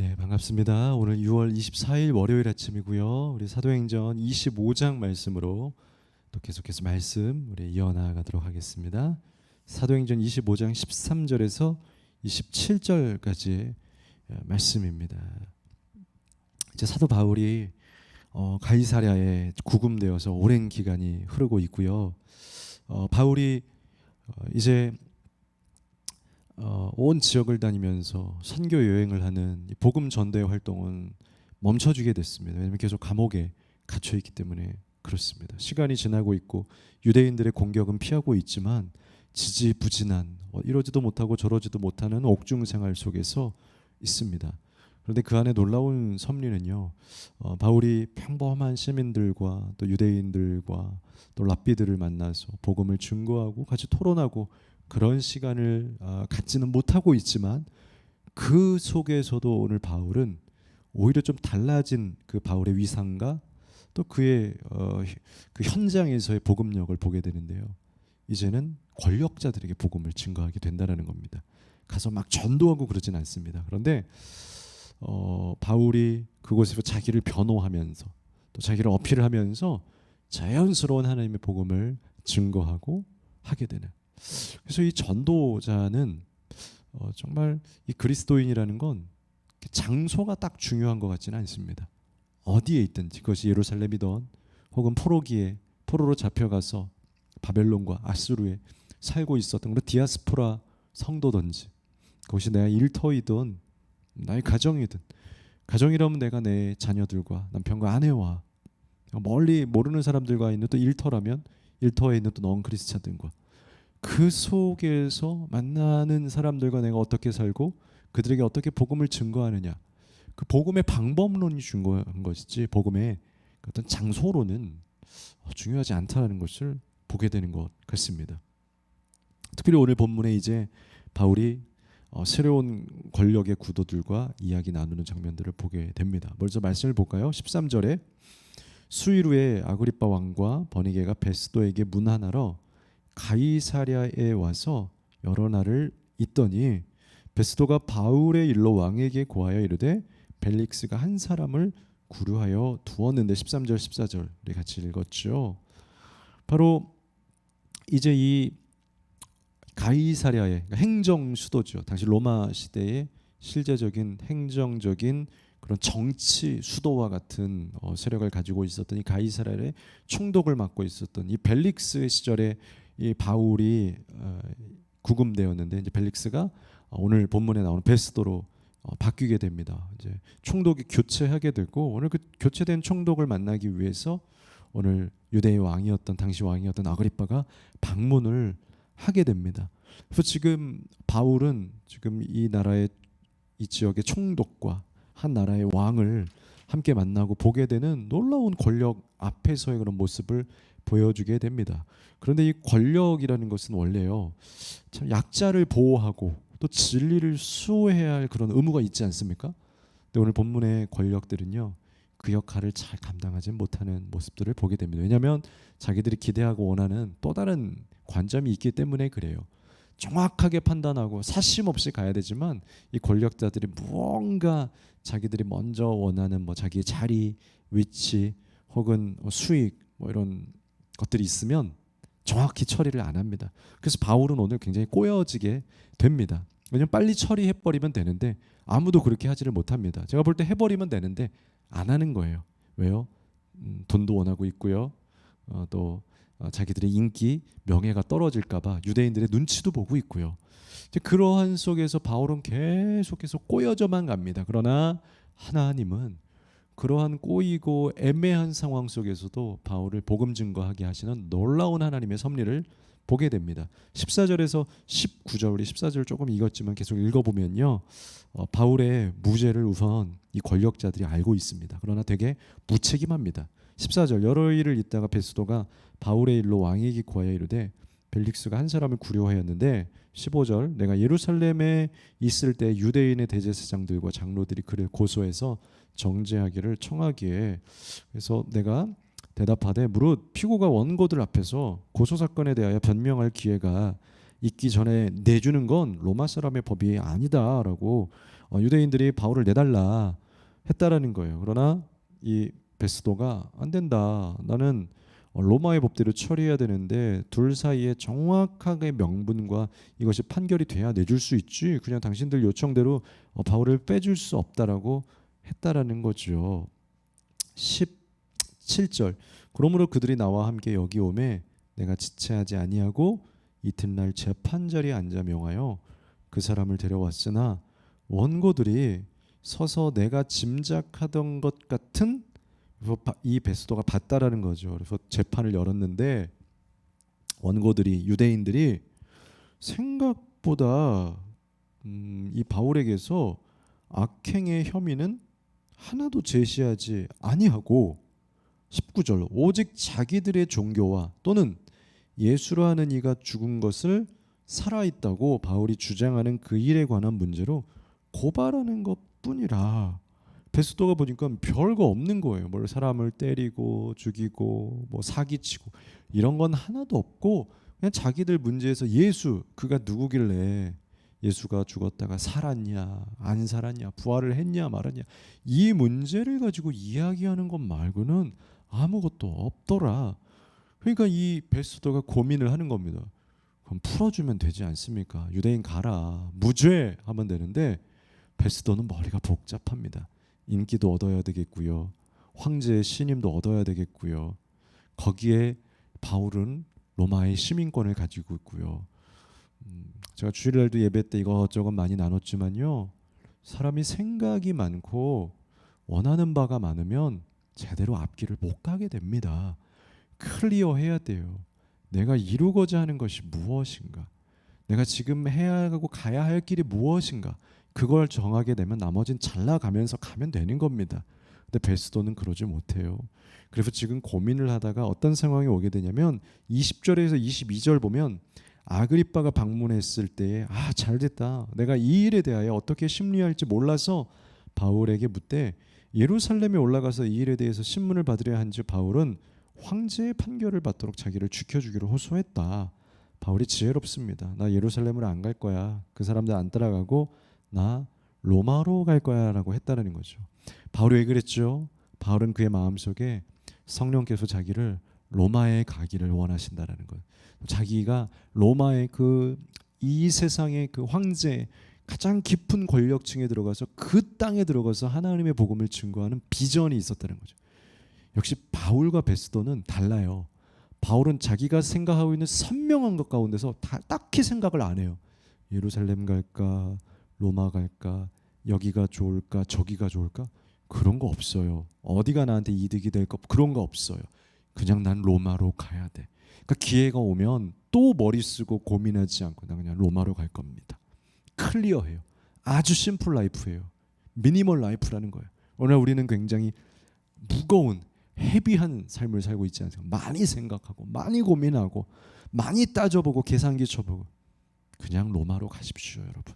네, 반갑습니다. 오늘 6월 24일 월요일 아침이고요. 우리 사도행전 25장 말씀으로 또 계속해서 말씀 우리 이어나가도록 하겠습니다. 사도행전 25장 13절에서 27절까지 말씀입니다. 이제 사도 바울이 가이사랴에 구금되어서 오랜 기간이 흐르고 있고요. 바울이 이제 온 지역을 다니면서 선교 여행을 하는 복음 전도의 활동은 멈춰주게 됐습니다. 왜냐하면 계속 감옥에 갇혀 있기 때문에 그렇습니다. 시간이 지나고 있고 유대인들의 공격은 피하고 있지만 지지부진한 이러지도 못하고 저러지도 못하는 옥중 생활 속에서 있습니다. 그런데 그 안에 놀라운 섭리는요, 바울이 평범한 시민들과 또 유대인들과 또 랍비들을 만나서 복음을 증거하고 같이 토론하고 그런 시간을 갖지는 못하고 있지만 그 속에서도 오늘 바울은 오히려 좀 달라진 그 바울의 위상과 또 그의 그 현장에서의 복음력을 보게 되는데요. 이제는 권력자들에게 복음을 증거하게 된다는 겁니다. 가서 막 전도하고 그러진 않습니다. 그런데 바울이 그곳에서 자기를 변호하면서 또 자기를 어필하면서 자연스러운 하나님의 복음을 증거하고 하게 되는, 그래서 이 전도자는 정말 이 그리스도인이라는 건 장소가 딱 중요한 것 같지는 않습니다. 어디에 있든지, 그것이 예루살렘이든 혹은 포로로 잡혀가서 바벨론과 아수르에 살고 있었던 그런 디아스포라 성도든지, 그것이 내 일터이든 나의 가정이든, 가정이라면 내가 내 자녀들과 남편과 아내와 멀리 모르는 사람들과 있는 또 일터라면 일터에 있는 또 non 크리스찬들과 그 속에서 만나는 사람들과 내가 어떻게 살고 그들에게 어떻게 복음을 증거하느냐, 그 복음의 방법론이 중요한 것이지 복음의 어떤 장소로는 중요하지 않다는 것을 보게 되는 것 같습니다. 특별히 오늘 본문에 이제 바울이 새로운 권력의 구도들과 이야기 나누는 장면들을 보게 됩니다. 먼저 말씀을 볼까요? 13절에 수일 후에 아그리빠 왕과 버니게가 베스도에게 문안하러 가이사랴에 와서 여러 날을 있더니 베스도가 바울의 일로 왕에게 고하여 이르되 벨릭스가 한 사람을 구류하여 두었는데, 13절 14절 우리 같이 읽었죠. 바로 이제 이 가이사랴의 행정 수도죠. 당시 로마 시대의 실제적인 행정적인 그런 정치 수도와 같은 세력을 가지고 있었던 이 가이사랴의 총독을 맡고 있었던 이 벨릭스의 시절에 이 바울이 구금되었는데, 이제 벨릭스가 오늘 본문에 나오는 베스도로 바뀌게 됩니다. 이제 총독이 교체하게 되고, 오늘 그 교체된 총독을 만나기 위해서 오늘 유대의 왕이었던 당시 왕이었던 아그리빠가 방문을 하게 됩니다. 그래서 지금 바울은 지금 이 나라의 이 지역의 총독과 한 나라의 왕을 함께 만나고 보게 되는 놀라운 권력 앞에서의 그런 모습을 보여주게 됩니다. 그런데 이 권력이라는 것은 원래요, 참 약자를 보호하고 또 진리를 수호해야 할 그런 의무가 있지 않습니까? 근데 오늘 본문의 권력들은요, 그 역할을 잘 감당하지 못하는 모습들을 보게 됩니다. 왜냐하면 자기들이 기대하고 원하는 또 다른 관점이 있기 때문에 그래요. 정확하게 판단하고 사심 없이 가야 되지만 이 권력자들이 무언가 자기들이 먼저 원하는 자기의 자리, 위치 혹은 수익 이런 것들이 있으면 정확히 처리를 안 합니다. 그래서 바울은 오늘 굉장히 꼬여지게 됩니다. 왜냐하면 빨리 처리해버리면 되는데 아무도 그렇게 하지를 못합니다. 제가 볼 때 해버리면 되는데 안 하는 거예요. 왜요? 돈도 원하고 있고요. 또 자기들의 인기, 명예가 떨어질까봐 유대인들의 눈치도 보고 있고요. 이제 그러한 속에서 바울은 계속해서 꼬여져만 갑니다. 그러나 하나님은 그러한 꼬이고 애매한 상황 속에서도 바울을 복음 증거하게 하시는 놀라운 하나님의 섭리를 보게 됩니다. 14절에서 19절, 우리 14절 조금 읽었지만 계속 읽어보면요, 바울의 무죄를 우선 이 권력자들이 알고 있습니다. 그러나 되게 무책임합니다. 14절, 여러 일을 있다가 베스도가 바울의 일로 왕에게 구하여 이르되 벨릭스가 한 사람을 구려하였는데, 15절, 내가 예루살렘에 있을 때 유대인의 대제사장들과 장로들이 그를 고소해서 정죄하기를 청하기에, 그래서 내가 대답하되 무릇 피고가 원고들 앞에서 고소 사건에 대하여 변명할 기회가 있기 전에 내주는 건 로마 사람의 법이 아니다라고 유대인들이 바울을 내달라 했다라는 거예요. 그러나 이 베스도가 안 된다. 나는 로마의 법대로 처리해야 되는데 둘 사이에 정확하게 명분과 이것이 판결이 돼야 내줄 수 있지. 그냥 당신들 요청대로 바울을 빼줄 수 없다라고 했다라는 거죠. 17절. 그러므로 그들이 나와 함께 여기 오매 내가 지체하지 아니하고 이튿날 재판자리에 앉아 명하여 그 사람을 데려왔으나 원고들이 서서 내가 짐작하던 것 같은 이 베스도가 봤다라는 거죠. 그래서 재판을 열었는데 원고들이 유대인들이 생각보다 이 바울에게서 악행의 혐의는 하나도 제시하지 아니하고 19절 오직 자기들의 종교와 또는 예수로 하는 이가 죽은 것을 살아있다고 바울이 주장하는 그 일에 관한 문제로 고발하는 것뿐이라. 베스도가 보니까 별거 없는 거예요. 뭘 사람을 때리고 죽이고 뭐 사기치고 이런 건 하나도 없고 그냥 자기들 문제에서 예수 그가 누구길래 예수가 죽었다가 살았냐 안 살았냐 부활을 했냐 말았냐 이 문제를 가지고 이야기하는 것 말고는 아무것도 없더라. 그러니까 이 베스도가 고민을 하는 겁니다. 그럼 풀어주면 되지 않습니까? 유대인 가라 무죄 하면 되는데 베스도는 머리가 복잡합니다. 인기도 얻어야 되겠고요. 황제의 신임도 얻어야 되겠고요. 거기에 바울은 로마의 시민권을 가지고 있고요. 제가 주일날도 예배 때 이것저것 많이 나눴지만요. 사람이 생각이 많고 원하는 바가 많으면 제대로 앞길을 못 가게 됩니다. 클리어해야 돼요. 내가 이루고자 하는 것이 무엇인가? 내가 지금 해야 하고 가야 할 길이 무엇인가? 그걸 정하게 되면 나머진 잘 나가면서 가면 되는 겁니다. 근데 베스도는 그러지 못해요. 그래서 지금 고민을 하다가 어떤 상황이 오게 되냐면 20절에서 22절 보면 아그리빠가 방문했을 때에 잘됐다. 내가 이 일에 대하여 어떻게 심리할지 몰라서 바울에게 묻되 예루살렘에 올라가서 이 일에 대해서 신문을 받으려 한즉 바울은 황제의 판결을 받도록 자기를 지켜주기로 호소했다. 바울이 지혜롭습니다. 나 예루살렘으로 안 갈 거야. 그 사람들 안 따라가고 나 로마로 갈 거야 라고 했다는 거죠. 바울이 왜 그랬죠? 바울은 그의 마음속에 성령께서 자기를 로마에 가기를 원하신다라는 거예요. 자기가 로마의 이 세상의 그 황제 가장 깊은 권력층에 들어가서 그 땅에 들어가서 하나님의 복음을 증거하는 비전이 있었다는 거죠. 역시 바울과 베스도는 달라요. 바울은 자기가 생각하고 있는 선명한 것 가운데서 딱히 생각을 안 해요. 예루살렘 갈까 로마 갈까 여기가 좋을까 저기가 좋을까 그런 거 없어요. 어디가 나한테 이득이 될까 그런 거 없어요. 그냥 난 로마로 가야 돼. 그러니까 기회가 오면 또 머리 쓰고 고민하지 않고 나 그냥 로마로 갈 겁니다. 클리어해요. 아주 심플 라이프예요. 미니멀 라이프라는 거예요. 오늘 우리는 굉장히 무거운 헤비한 삶을 살고 있지 않습니까? 많이 생각하고 많이 고민하고 많이 따져보고 계산기 쳐보고 그냥 로마로 가십시오 여러분.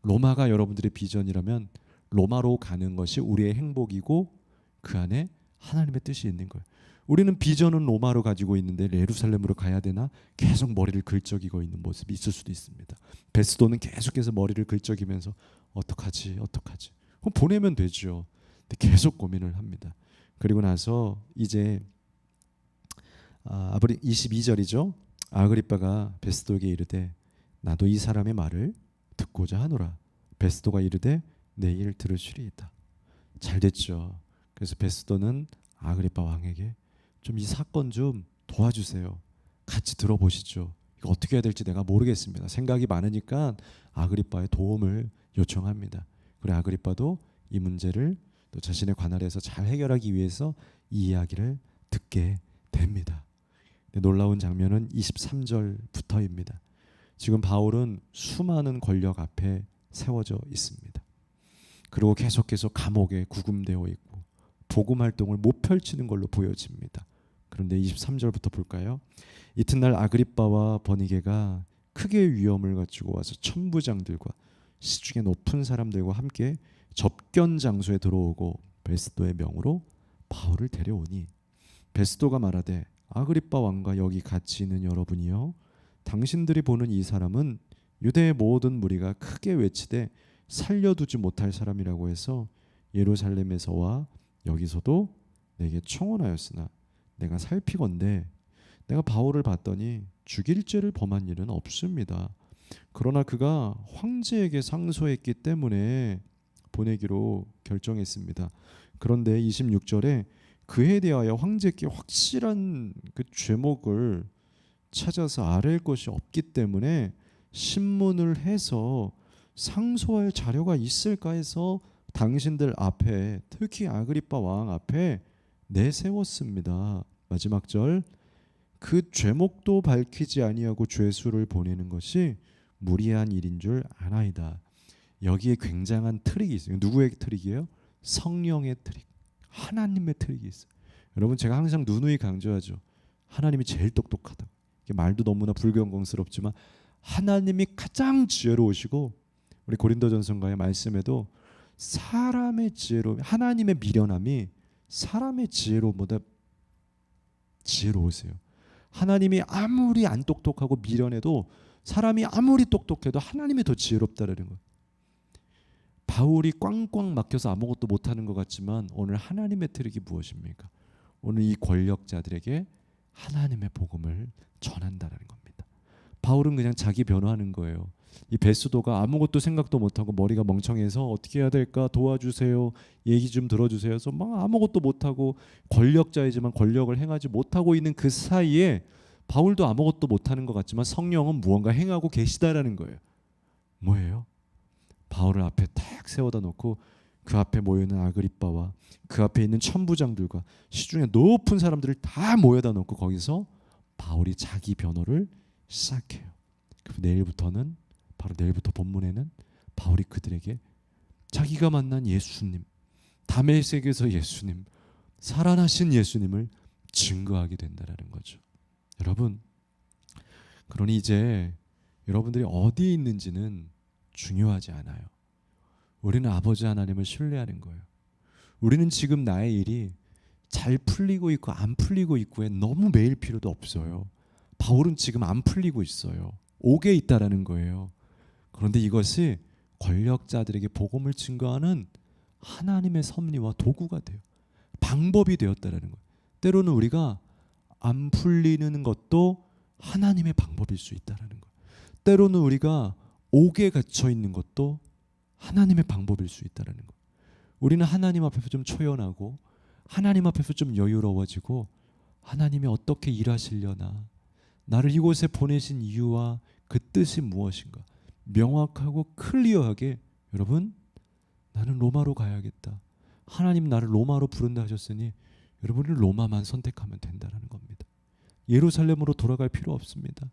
로마가 여러분들의 비전이라면 로마로 가는 것이 우리의 행복이고 그 안에 하나님의 뜻이 있는 거예요. 우리는 비전은 로마로 가지고 있는데 예루살렘으로 가야 되나 계속 머리를 긁적이고 있는 모습이 있을 수도 있습니다. 베스도는 계속해서 머리를 긁적이면서 어떡하지 그럼 보내면 되죠. 근데 계속 고민을 합니다. 그리고 나서 이제 22절이죠. 아그리빠가 베스도에게 이르되 나도 이 사람의 말을 듣고자 하노라. 베스도가 이르되 내일 들으시리이다. 잘 됐죠. 그래서 베스도는 아그리빠 왕에게 좀 이 사건 좀 도와주세요. 같이 들어보시죠. 이거 어떻게 해야 될지 내가 모르겠습니다. 생각이 많으니까 아그리빠의 도움을 요청합니다. 그래 아그리빠도 이 문제를 또 자신의 관할에서 잘 해결하기 위해서 이 이야기를 듣게 됩니다. 놀라운 장면은 23절부터입니다. 지금 바울은 수많은 권력 앞에 세워져 있습니다. 그리고 계속 감옥에 구금되어 있고 복음 활동을 못 펼치는 걸로 보여집니다. 그런데 23절부터 볼까요? 이튿날 아그리빠와 버니게가 크게 위험을 가지고 와서 천부장들과 시중에 높은 사람들과 함께 접견 장소에 들어오고 베스도의 명으로 바울을 데려오니 베스도가 말하되 아그리빠 왕과 여기 같이 있는 여러분이여 당신들이 보는 이 사람은 유대의 모든 무리가 크게 외치되 살려두지 못할 사람이라고 해서 예루살렘에서와 여기서도 내게 청혼하였으나 내가 살피건대 내가 바울을 봤더니 죽일 죄를 범한 일은 없습니다. 그러나 그가 황제에게 상소했기 때문에 보내기로 결정했습니다. 그런데 26절에 그에 대하여 황제께 확실한 그 죄목을 찾아서 아뢰을 것이 없기 때문에 신문을 해서 상소할 자료가 있을까 해서 당신들 앞에, 특히 아그리빠 왕 앞에 내세웠습니다. 마지막 절, 그 죄목도 밝히지 아니하고 죄수를 보내는 것이 무리한 일인 줄 아나이다. 여기에 굉장한 트릭이 있어요. 누구의 트릭이에요? 성령의 트릭, 하나님의 트릭이 있어요. 여러분, 제가 항상 누누이 강조하죠. 하나님이 제일 똑똑하다. 말도 너무나 불경건스럽지만 하나님이 가장 지혜로우시고, 우리 고린도전서가의 말씀에도 사람의 지혜로, 하나님의 미련함이 사람의 지혜로보다 지혜로우세요. 하나님이 아무리 안 똑똑하고 미련해도, 사람이 아무리 똑똑해도 하나님이 더 지혜롭다는 거예요. 바울이 꽝꽝 막혀서 아무것도 못하는 것 같지만 오늘 하나님의 트릭이 무엇입니까? 오늘 이 권력자들에게 하나님의 복음을 전한다는 겁니다. 바울은 그냥 자기 변호하는 거예요. 이 베스도가 아무것도 생각도 못하고 머리가 멍청해서 어떻게 해야 될까, 도와주세요, 얘기 좀 들어주세요 해서 막 아무것도 못하고 권력자이지만 권력을 행하지 못하고 있는 그 사이에 바울도 아무것도 못하는 것 같지만 성령은 무언가 행하고 계시다라는 거예요. 뭐예요? 바울을 앞에 탁 세워다 놓고 그 앞에 모여있는 아그리빠와 그 앞에 있는 천부장들과 시중에 높은 사람들을 다 모여다 놓고 거기서 바울이 자기 변호를 시작해요. 내일부터는, 바로 내일부터 본문에는 바울이 그들에게 자기가 만난 예수님, 다메섹에서 예수님, 살아나신 예수님을 증거하게 된다는 거죠. 여러분, 그러니 이제 여러분들이 어디에 있는지는 중요하지 않아요. 우리는 아버지 하나님을 신뢰하는 거예요. 우리는 지금 나의 일이 잘 풀리고 있고 안 풀리고 있고에 너무 매일 필요도 없어요. 바울은 지금 안 풀리고 있어요. 옥에 있다라는 거예요. 그런데 이것이 권력자들에게 복음을 증거하는 하나님의 섭리와 도구가 돼요. 방법이 되었다라는 거예요. 때로는 우리가 안 풀리는 것도 하나님의 방법일 수 있다라는 거예요. 때로는 우리가 옥에 갇혀 있는 것도 하나님의 방법일 수 있다라는 거예요. 우리는 하나님 앞에서 좀 초연하고 하나님 앞에서 좀 여유로워지고 하나님이 어떻게 일하시려나, 나를 이곳에 보내신 이유와 그 뜻이 무엇인가 명확하고 클리어하게, 여러분 나는 로마로 가야겠다, 하나님 나를 로마로 부른다 하셨으니 여러분은 로마만 선택하면 된다는 겁니다. 예루살렘으로 돌아갈 필요 없습니다.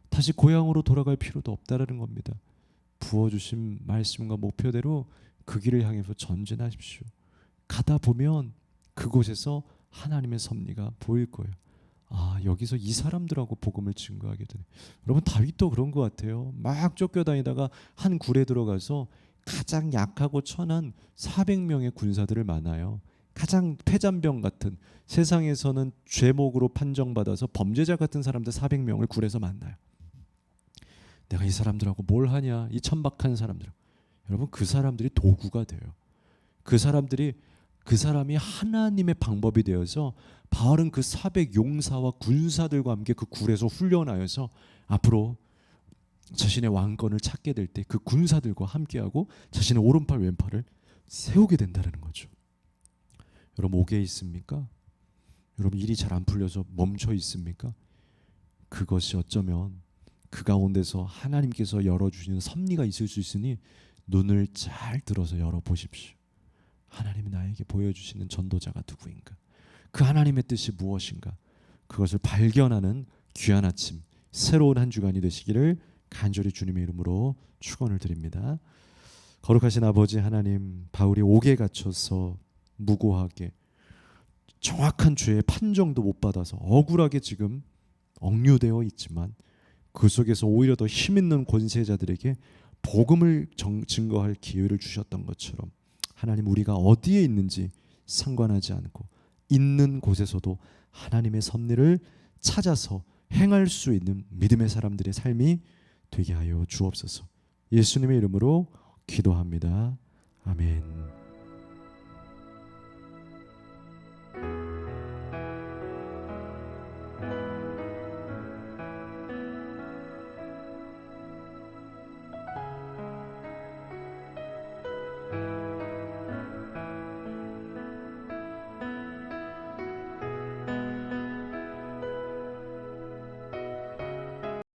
다시 고향으로 돌아갈 필요도 없다라는 겁니다. 부어주신 말씀과 목표대로 그 길을 향해서 전진하십시오. 가다 보면 그곳에서 하나님의 섭리가 보일 거예요. 아, 여기서 이 사람들하고 복음을 증거하게 되네. 여러분, 다윗도 그런 것 같아요. 막 쫓겨다니다가 한 굴에 들어가서 가장 약하고 천한 400명의 군사들을 만나요. 가장 폐잔병 같은, 세상에서는 죄목으로 판정받아서 범죄자 같은 사람들 400명을 굴에서 만나요. 내가 이 사람들하고 뭘 하냐, 이 천박한 사람들. 여러분, 그 사람들이 도구가 돼요. 그 사람이 하나님의 방법이 되어서 바울은 그 400 용사와 군사들과 함께 그 굴에서 훈련하여서 앞으로 자신의 왕권을 찾게 될 때 그 군사들과 함께하고 자신의 오른팔 왼팔을 세우게 된다는 거죠. 여러분, 옥에 있습니까? 여러분, 일이 잘 안 풀려서 멈춰 있습니까? 그것이 어쩌면 그 가운데서 하나님께서 열어주시는 섭리가 있을 수 있으니 눈을 잘 들어서 열어보십시오. 하나님이 나에게 보여주시는 전도자가 누구인가? 그 하나님의 뜻이 무엇인가? 그것을 발견하는 귀한 아침, 새로운 한 주간이 되시기를 간절히 주님의 이름으로 축원을 드립니다. 거룩하신 아버지 하나님, 바울이 옥에 갇혀서 무고하게 정확한 죄의 판정도 못 받아서 억울하게 지금 억류되어 있지만 그 속에서 오히려 더 힘있는 권세자들에게 복음을 증거할 기회를 주셨던 것처럼 하나님, 우리가 어디에 있는지 상관하지 않고 있는 곳에서도 하나님의 섭리를 찾아서 행할 수 있는 믿음의 사람들의 삶이 되게 하여 주옵소서. 예수님의 이름으로 기도합니다. 아멘.